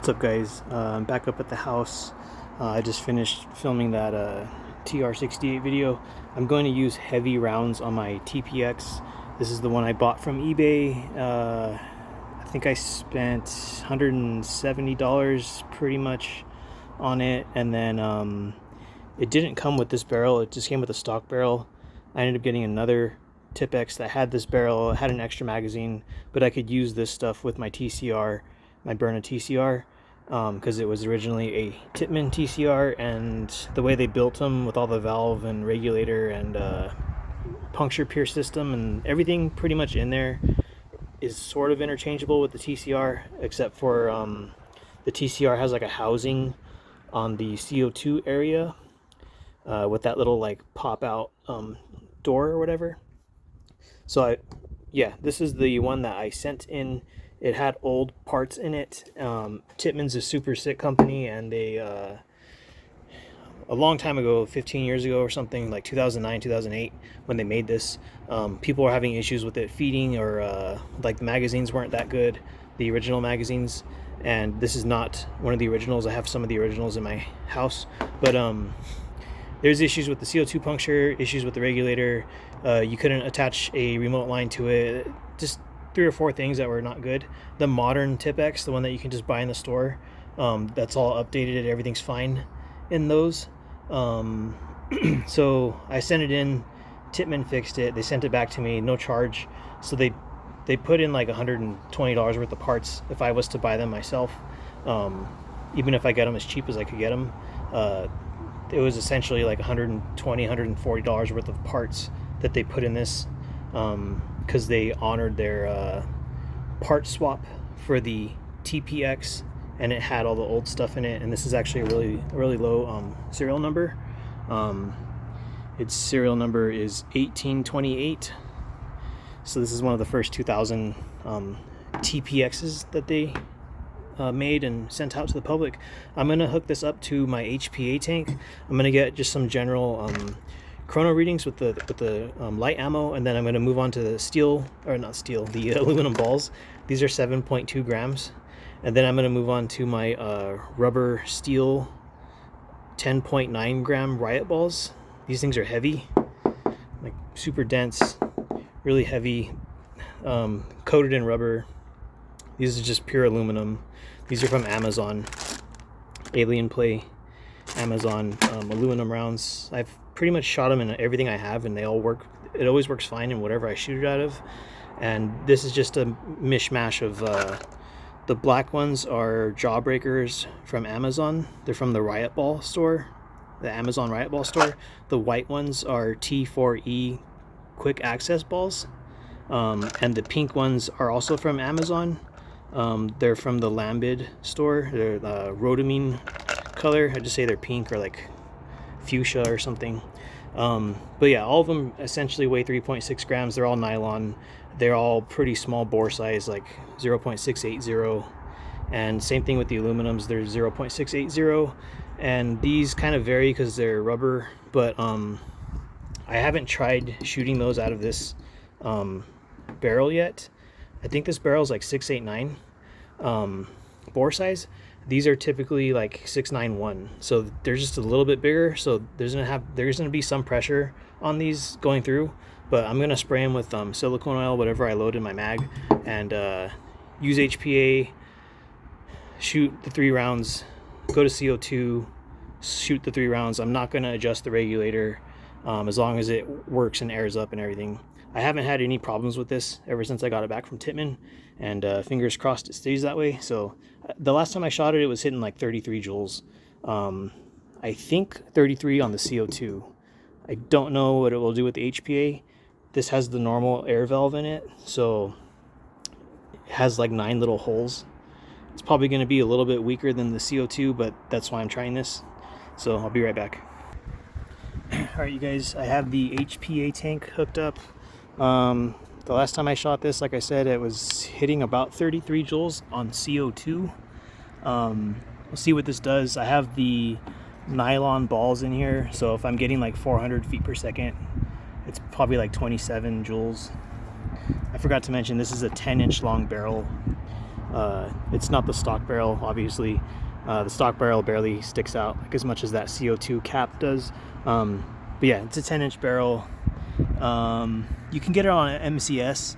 What's up, guys? I'm back up at the house. I just finished filming that TR68 video. I'm going to use heavy rounds on my TPX. This is the one I bought from eBay. I think I spent $170 pretty much on it, and then it didn't come with this barrel. It just came with a stock barrel. I ended up getting another TPX that had this barrel. It had an extra magazine, but I could use this stuff with my TCR, my Burna TCR, because it was originally a Tippmann TCR, and the way they built them with all the valve and regulator and puncture pierce system and everything pretty much in there is sort of interchangeable with the TCR, except for the TCR has like a housing on the CO2 area with that little like pop out door or whatever. So this is the one that I sent in. It had old parts in it. Tippmann's a super sick company, and they a long time ago, 15 years ago or something, like 2009, 2008, when they made this, people were having issues with it feeding, or like the magazines weren't that good, the original magazines. And this is not one of the originals. I have some of the originals in my house, but there's issues with the CO2 puncture, issues with the regulator. You couldn't attach a remote line to it. Just 3 or 4 things that were not good. The modern TPX, the one that you can just buy in the store, that's all updated. Everything's fine in those. So I sent it in. Tippmann fixed it. They sent it back to me, no charge. So they put in like $120 worth of parts if I was to buy them myself. Even if I get them as cheap as I could get them, it was essentially like $120, $140 worth of parts that they put in this, because they honored their part swap for the TPX, and it had all the old stuff in it. And this is actually a really low serial number. Its serial number is 1828. So this is one of the first 2000 TPXs that they made and sent out to the public. I'm gonna hook this up to my HPA tank. I'm gonna get just some general Chrono readings with the light ammo, and then I'm gonna move on to the aluminum balls. These are 7.2 grams, and then I'm gonna move on to my rubber steel 10.9 gram riot balls. These things are heavy, like super dense, really heavy, coated in rubber. These are just pure aluminum. These are from Amazon, Alien Play, Amazon aluminum rounds. I've pretty much shot them in everything I have, and they all work. It always works fine in whatever I shoot it out of. And this is just a mishmash of the black ones are Jawbreakers from Amazon. They're from the Riot Ball store, the Amazon Riot Ball store. The white ones are T4E quick access balls, and the pink ones are also from Amazon. They're from the Lambid store. They're the rhodamine color. I just say they're pink or like fuchsia or something. But yeah, all of them essentially weigh 3.6 grams. They're all nylon. They're all pretty small bore size, like 0.680. And same thing with the aluminums. They're 0.680. And these kind of vary because they're rubber, but I haven't tried shooting those out of this barrel yet. I think this barrel is like 689 bore size. These are typically like 691, so they're just a little bit bigger. So there's gonna be some pressure on these going through, but I'm gonna spray them with silicone oil, whatever I load in my mag, and use HPA, shoot the 3 rounds, go to CO2, shoot the 3 rounds. I'm not gonna adjust the regulator as long as it works and airs up and everything. I haven't had any problems with this ever since I got it back from Tippmann, and fingers crossed it stays that way. So the last time I shot it, it was hitting like 33 joules. I think 33 on the CO2. I don't know what it will do with the HPA. This has the normal air valve in it, so it has like 9 little holes. It's probably going to be a little bit weaker than the CO2, but that's why I'm trying this. So I'll be right back. Alright, you guys, I have the HPA tank hooked up. The last time I shot this, like I said, it was hitting about 33 joules on CO2. We'll see what this does. I have the nylon balls in here, so if I'm getting like 400 feet per second, it's probably like 27 joules. I forgot to mention this is a 10-inch long barrel. It's not the stock barrel, obviously. The stock barrel barely sticks out like as much as that CO2 cap does. But yeah, it's a 10-inch barrel. You can get it on an MCS.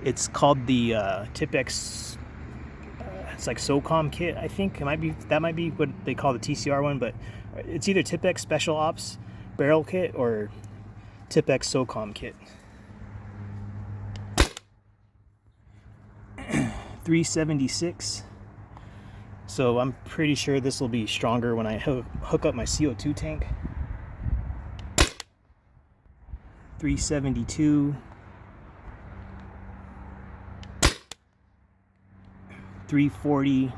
It's called the TPX. It's like SOCOM kit, I think. That might be what they call the TCR one, but it's either TPX Special Ops barrel kit or TPX SOCOM kit. 376. So I'm pretty sure this will be stronger when I hook up my CO2 tank. 372. 340.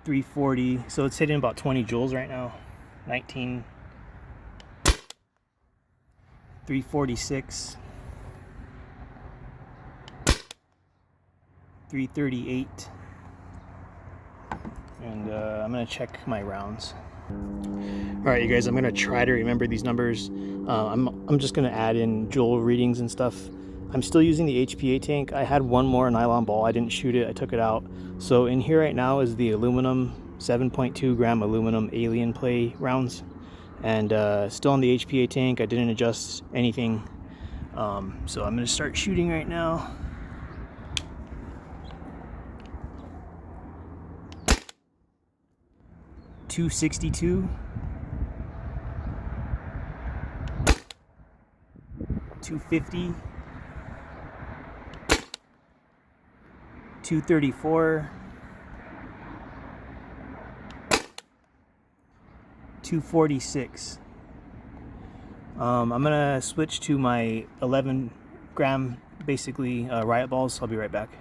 340. So it's hitting about 20 joules right now. 19. 346. 338. And I'm gonna check my rounds. All right, you guys, I'm gonna try to remember these numbers. I'm just gonna add in joule readings and stuff. I'm still using the HPA tank. I had one more nylon ball. I didn't shoot it. I took it out. So in here right now is the aluminum, 7.2 gram aluminum alien play rounds. And still on the HPA tank. I didn't adjust anything. So I'm gonna start shooting right now. .262, 250, 234, 246. I'm gonna switch to my 11 gram basically riot balls. I'll be right back.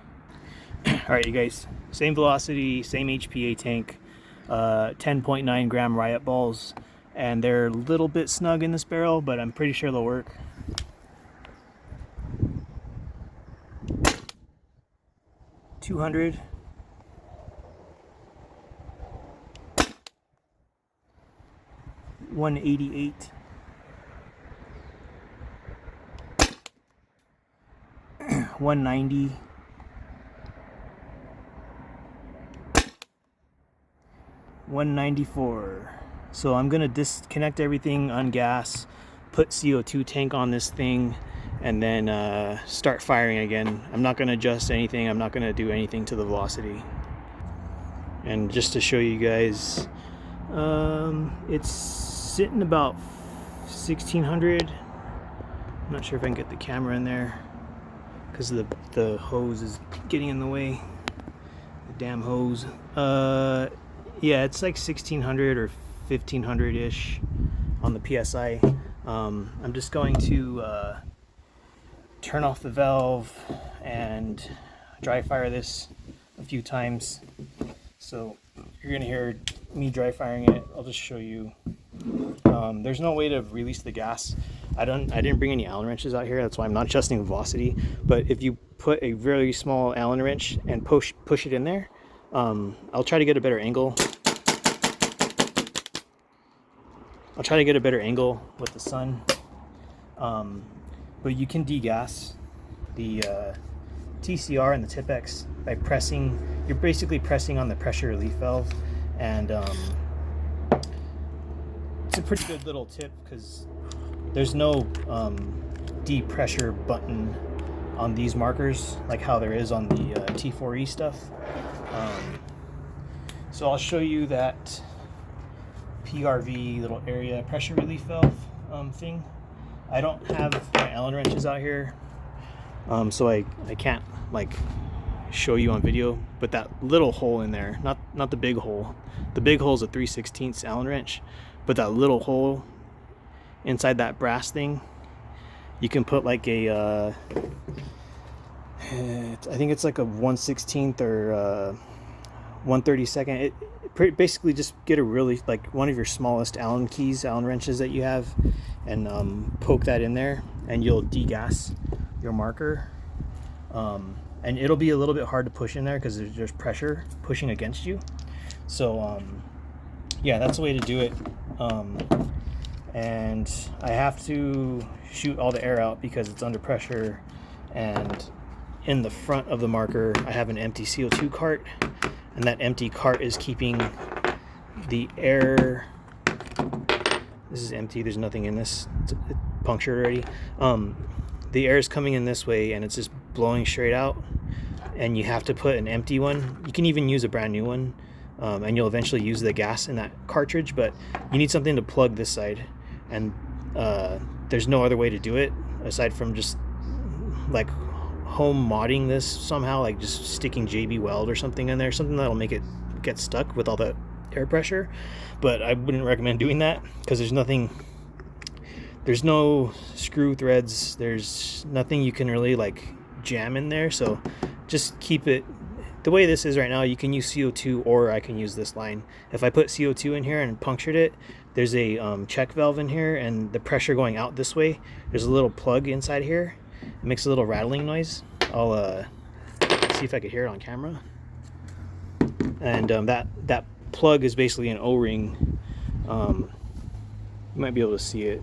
All right, you guys, same velocity, same HPA tank. 10.9 gram riot balls, and they're a little bit snug in this barrel, but I'm pretty sure they'll work. $200, 188, 190, 194. So I'm gonna disconnect everything, ungas, put CO2 tank on this thing, and then start firing again. I'm not gonna adjust anything. I'm not gonna do anything to the velocity. And just to show you guys, it's sitting about 1600. I'm not sure if I can get the camera in there because the hose is getting in the way. The damn hose. Yeah, it's like 1600 or 1500-ish on the PSI. I'm just going to turn off the valve and dry fire this a few times. So you're gonna hear me dry firing it. I'll just show you. There's no way to release the gas. I didn't bring any Allen wrenches out here. That's why I'm not adjusting the velocity. But if you put a very small Allen wrench and push it in there, I'll try to get a better angle. I'll try to get a better angle with the sun. But you can degas the TCR and the TPX by pressing. You're basically pressing on the pressure relief valve, and it's a pretty good little tip because there's no depressure button on these markers like how there is on the T4E stuff. So I'll show you that PRV little area pressure relief valve thing. I don't have my Allen wrenches out here, so I can't like show you on video, but that little hole in there, not the big hole. The big hole is a 3/16 Allen wrench, but that little hole inside that brass thing, you can put like a I think it's like a 1/16 or 1/32. Basically just get a really like one of your smallest Allen wrenches that you have, and poke that in there, and you'll degas your marker. And it'll be a little bit hard to push in there because there's pressure pushing against you. So yeah, that's the way to do it. And I have to shoot all the air out because it's under pressure. And in the front of the marker, I have an empty CO2 cart, and that empty cart is keeping the air. This is empty, there's nothing in this, it's punctured already. The air is coming in this way and it's just blowing straight out, and you have to put an empty one. You can even use a brand new one, and you'll eventually use the gas in that cartridge, but you need something to plug this side, and there's no other way to do it aside from just like home modding this somehow, like just sticking JB Weld or something in there, something that'll make it get stuck with all that air pressure. But I wouldn't recommend doing that because there's no screw threads, there's nothing you can really like jam in there. So just keep it the way this is right now. You can use CO2 or I can use this line. If I put CO2 in here and punctured it, there's a check valve in here, and the pressure going out this way, there's a little plug inside here. It makes a little rattling noise. I'll see if I could hear it on camera. And that plug is basically an O-ring. You might be able to see it.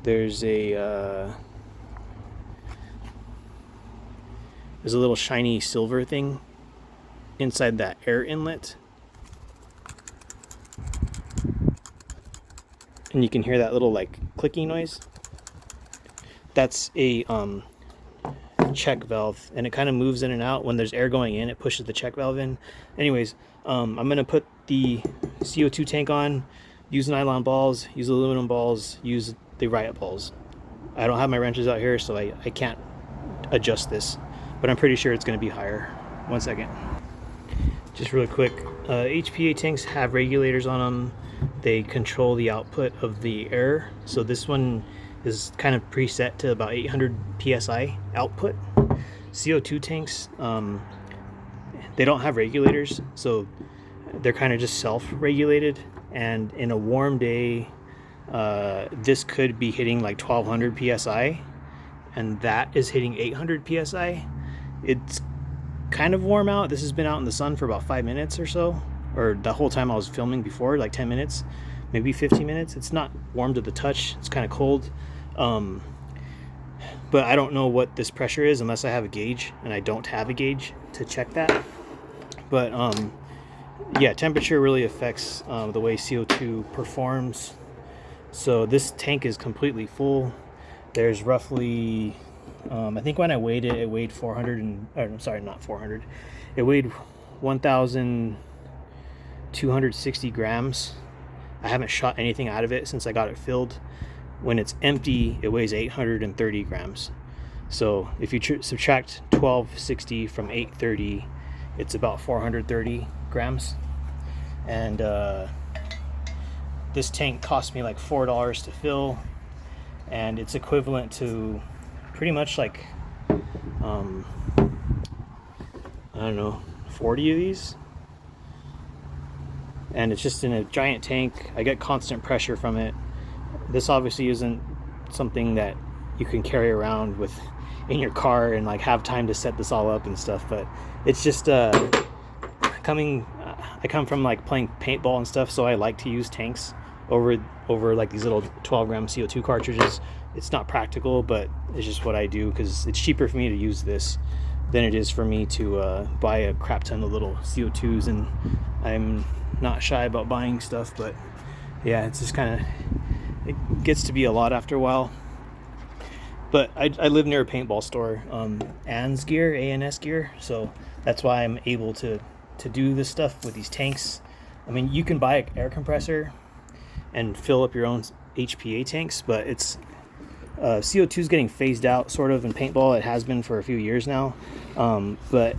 There's a little shiny silver thing inside that air inlet, and you can hear that little like clicking noise. That's a check valve, and it kind of moves in and out. When there's air going in, it pushes the check valve in. Anyways, I'm gonna put the CO2 tank on, use nylon balls, use aluminum balls, use the riot balls. I don't have my wrenches out here, so I can't adjust this, but I'm pretty sure it's going to be higher. 1 second. Just really quick, HPA tanks have regulators on them. They control the output of the air. So this one is kind of preset to about 800 psi output. CO2 tanks, they don't have regulators, so they're kind of just self-regulated. And in a warm day, this could be hitting like 1200 psi, and that is hitting 800 psi. It's kind of warm out. This has been out in the sun for about 5 minutes or so, or the whole time I was filming before, like 10 minutes, maybe 15 minutes. It's not warm to the touch, it's kind of cold. But I don't know what this pressure is unless I have a gauge, and I don't have a gauge to check that. But yeah, temperature really affects the way CO2 performs. So this tank is completely full. There's roughly, I think when I weighed it, it weighed 400 and, sorry, not 400. It weighed 1,260 grams. I haven't shot anything out of it since I got it filled. When it's empty, it weighs 830 grams. So if you subtract 1260 from 830, it's about 430 grams. And this tank cost me like $4 to fill, and it's equivalent to pretty much like I don't know, 40 of these. And it's just in a giant tank. I get constant pressure from it. This obviously isn't something that you can carry around with in your car and like have time to set this all up and stuff, but it's just I come from like playing paintball and stuff, so I like to use tanks over like these little 12-gram CO2 cartridges. It's not practical, but it's just what I do because it's cheaper for me to use this than it is for me to buy a crap ton of little CO2s, and I'm not shy about buying stuff, but yeah, it's just kind of, it gets to be a lot after a while. But I live near a paintball store, ANS gear, so that's why I'm able to do this stuff with these tanks. I mean, you can buy an air compressor and fill up your own HPA tanks, but it's CO2 is getting phased out sort of in paintball. It has been for a few years now, but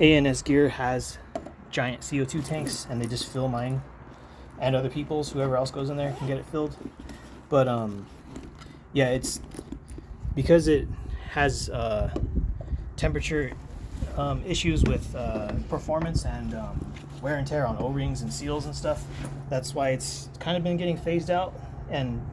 ANS Gear has giant CO2 tanks, and they just fill mine and other people's. Whoever else goes in there can get it filled. But yeah, it's because it has temperature issues with performance and wear and tear on O-rings and seals and stuff. That's why it's kind of been getting phased out, and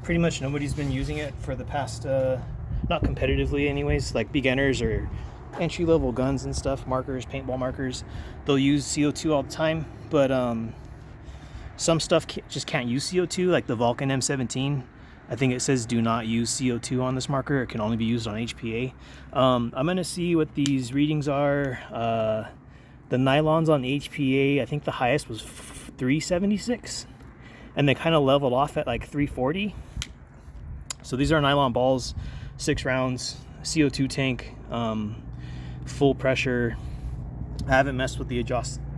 pretty much nobody's been using it for the past, not competitively anyways, like beginners or entry-level guns and stuff, markers, paintball markers. They'll use CO2 all the time, but some stuff just can't use CO2, like the Vulcan M17. I think it says do not use CO2 on this marker. It can only be used on HPA. I'm gonna see what these readings are. The nylons on HPA, I think the highest was 376, and they kind of leveled off at like 340. So these are nylon balls, 6 rounds, CO2 tank, full pressure. I haven't messed with the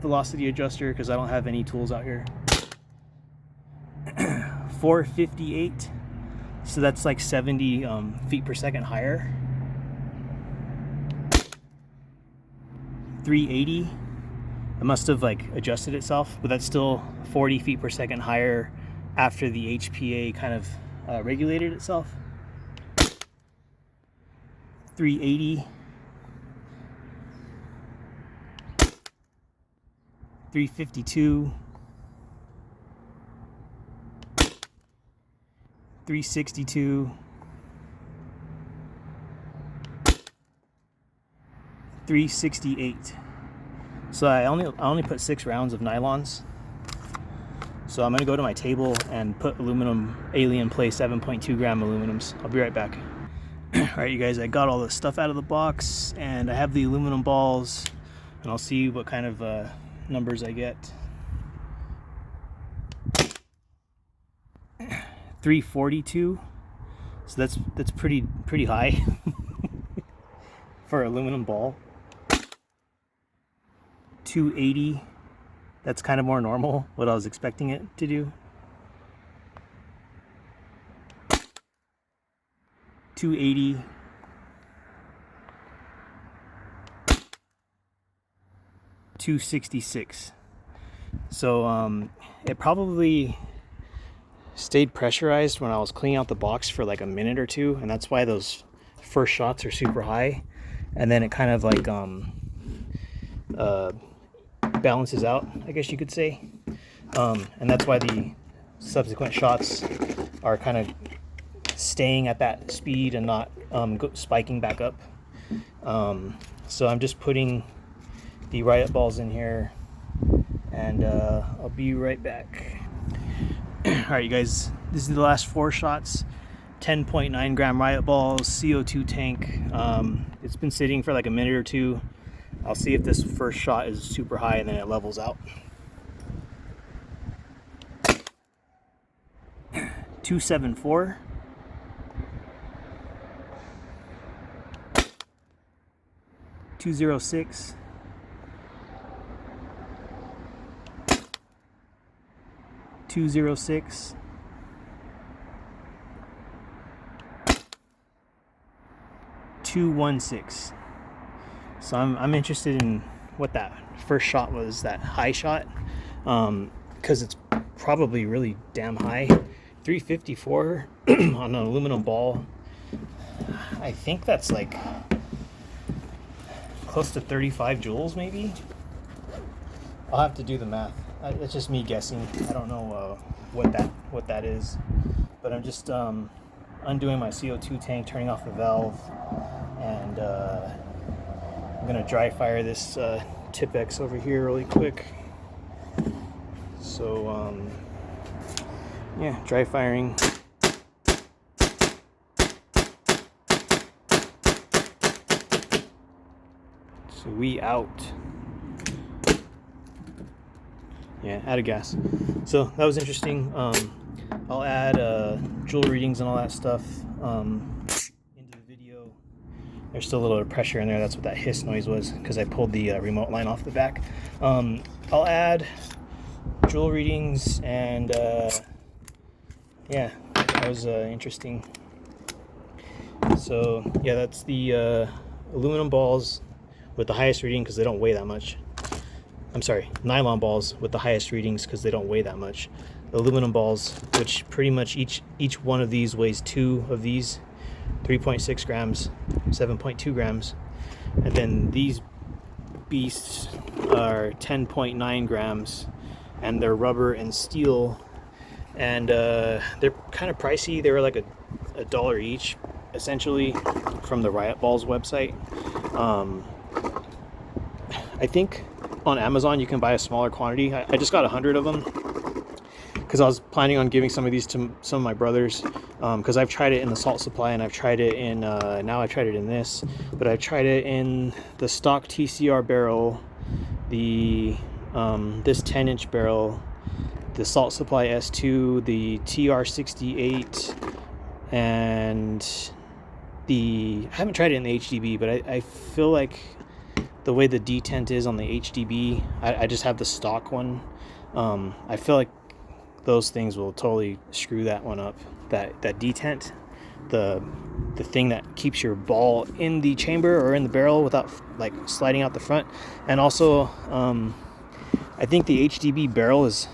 velocity adjuster because I don't have any tools out here. 458, so that's like 70 feet per second higher. 380, it must have like adjusted itself, but that's still 40 feet per second higher after the HPA kind of regulated itself. 380, 352, 362, 368. So I only put 6 rounds of nylons. So I'm gonna go to my table and put aluminum alien play 7.2 gram aluminums. I'll be right back. All right, you guys, I got all the stuff out of the box and I have the aluminum balls, and I'll see what kind of numbers I get. 342. So that's pretty high for aluminum ball. 280. That's kind of more normal, what I was expecting it to do. 280. 266. So it probably stayed pressurized when I was cleaning out the box for like a minute or two, and that's why those first shots are super high, and then it kind of like balances out, I guess you could say, and that's why the subsequent shots are kind of staying at that speed and not spiking back up. So I'm just putting the riot balls in here, and I'll be right back. All right, you guys, this is the last 4 shots. 10.9 gram riot balls, CO2 tank. It's been sitting for like a minute or two. I'll see if this first shot is super high and then it levels out. 274. 206. 206. 216. So I'm interested in what that first shot was, that high shot, because it's probably really damn high. 354 on an aluminum ball. I think that's like close to 35 joules maybe. I'll have to do the math. It's just me guessing. I don't know what that is, but I'm just undoing my CO2 tank, turning off the valve, and I'm gonna dry fire this TPX over here really quick. So yeah, dry firing. So we out. Yeah, out of gas. So that was interesting. I'll add joule readings and all that stuff into the video. There's still a little pressure in there. That's what that hiss noise was, because I pulled the remote line off the back. I'll add joule readings, and yeah, that was interesting. So yeah, that's the aluminum balls with the highest reading because they don't weigh that much. I'm sorry, nylon balls with the highest readings because they don't weigh that much. Aluminum balls, which pretty much each one of these weighs 2 of these, 3.6 grams, 7.2 grams. And then these beasts are 10.9 grams, and they're rubber and steel. And they're kind of pricey. They were like a dollar each, essentially, from the Riot Balls website. I think on Amazon you can buy a smaller quantity. I just got 100 of them because I was planning on giving some of these to some of my brothers. because I've tried it in the salt supply, and I've tried it in now I tried it in this, but I tried it in the stock TCR barrel, the this 10-inch barrel, the salt supply S2, the TR68, and I haven't tried it in the HDB, but I feel like the way the detent is on the HDB, I just have the stock one. I feel like those things will totally screw that one up. That detent, the thing that keeps your ball in the chamber or in the barrel without like sliding out the front. And also, I think the HDB barrel is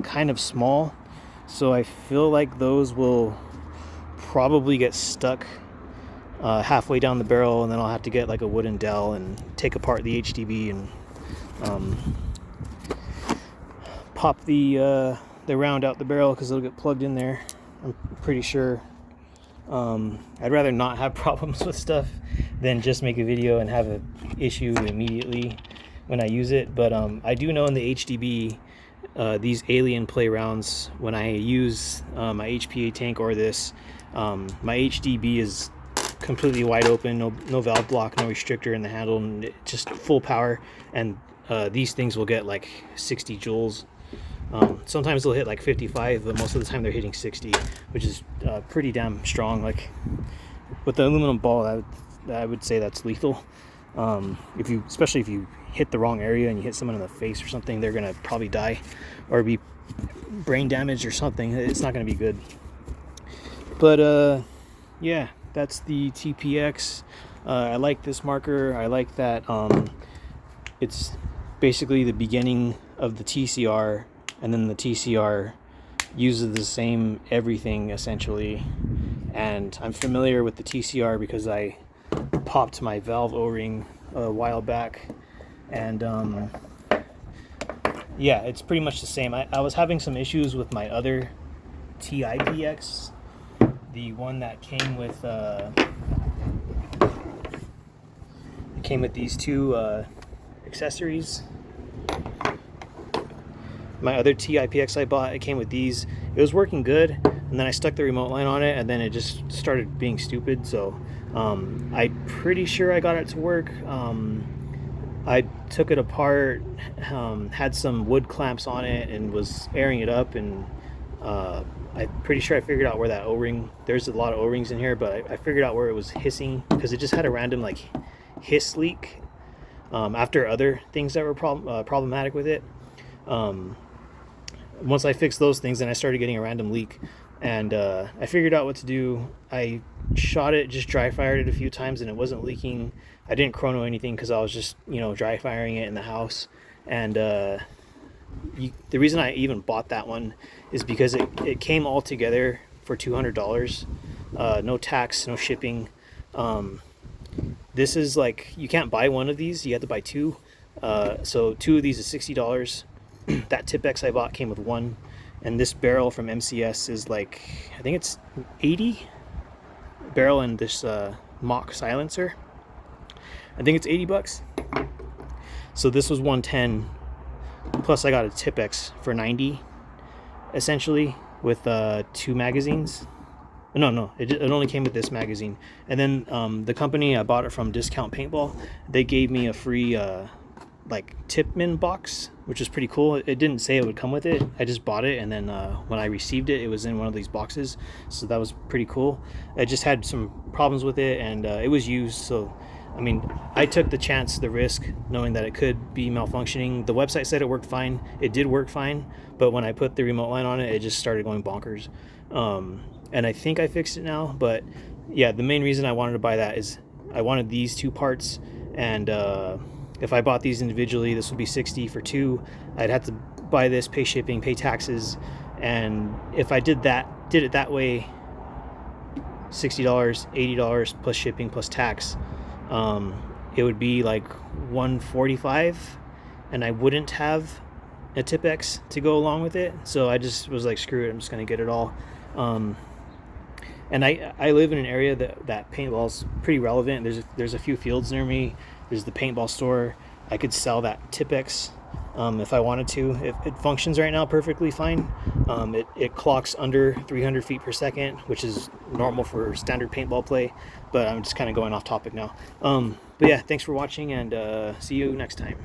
kind of small, so I feel like those will probably get stuck halfway down the barrel, and then I'll have to get like a wooden dowel and take apart the HDB and pop the round out the barrel, because it'll get plugged in there, I'm pretty sure. I'd rather not have problems with stuff than just make a video and have an issue immediately when I use it. But I do know in the HDB, these alien play rounds, when I use my HPA tank or this, my HDB is completely wide open, no valve block, no restrictor in the handle, and just full power. And these things will get like 60 joules. Sometimes they'll hit like 55, but most of the time they're hitting 60, which is pretty damn strong. Like with the aluminum ball, I would say that's lethal. Especially if you hit the wrong area and you hit someone in the face or something, they're gonna probably die or be brain damaged or something. It's not gonna be good. But yeah, that's the TPX. I like this marker. I like that it's basically the beginning of the TCR, and then the TCR uses the same everything essentially. And I'm familiar with the TCR because I popped my valve O-ring a while back, and yeah, it's pretty much the same. I was having some issues with my other TIPX, the one that came with these two accessories. My other TIPX I bought, it came with these. It was working good, and then I stuck the remote line on it, and then it just started being stupid. So I'm pretty sure I got it to work. I took it apart, had some wood clamps on it, and was airing it up, and I'm pretty sure I figured out where that O-ring, there's a lot of O-rings in here, but I figured out where it was hissing, because it just had a random like hiss leak after other things that were problematic with it. Once I fixed those things, then I started getting a random leak, and I figured out what to do. I shot it, just dry fired it a few times, and it wasn't leaking. I didn't chrono anything because I was just, dry firing it in the house. And the reason I even bought that one is because it came all together for $200. No tax, no shipping. This is like, you can't buy one of these, you have to buy two. So two of these is $60. That TPX I bought came with one, and this barrel from MCS is like, I think it's 80. Barrel and this mock silencer, I think it's $80. So this was 110, plus I got a TPX for 90, essentially, with two magazines. No, it only came with this magazine. And then the company I bought it from, Discount Paintball, they gave me a free like Tippmann box, which is pretty cool. It didn't say it would come with it. I just bought it, and then when I received it, it was in one of these boxes, so that was pretty cool. I just had some problems with it, and it was used, so I mean, I took the chance, the risk, knowing that it could be malfunctioning. The website said it worked fine. It did work fine, but when I put the remote line on it, it just started going bonkers. And I think I fixed it now, but yeah, the main reason I wanted to buy that is I wanted these two parts, and if I bought these individually, this would be $60 for two. I'd have to buy this, pay shipping, pay taxes, and if I did it that way, $60, $80 plus shipping plus tax, it would be like $145, and I wouldn't have a TPX to go along with it. So I just was like, screw it, I'm just gonna get it all. And I live in an area that paintball's pretty relevant. There's a few fields near me. There's the paintball store. I could sell that TPX if I wanted to. It functions right now perfectly fine. It clocks under 300 feet per second, which is normal for standard paintball play, but I'm just kind of going off topic now. But yeah, thanks for watching, and see you next time.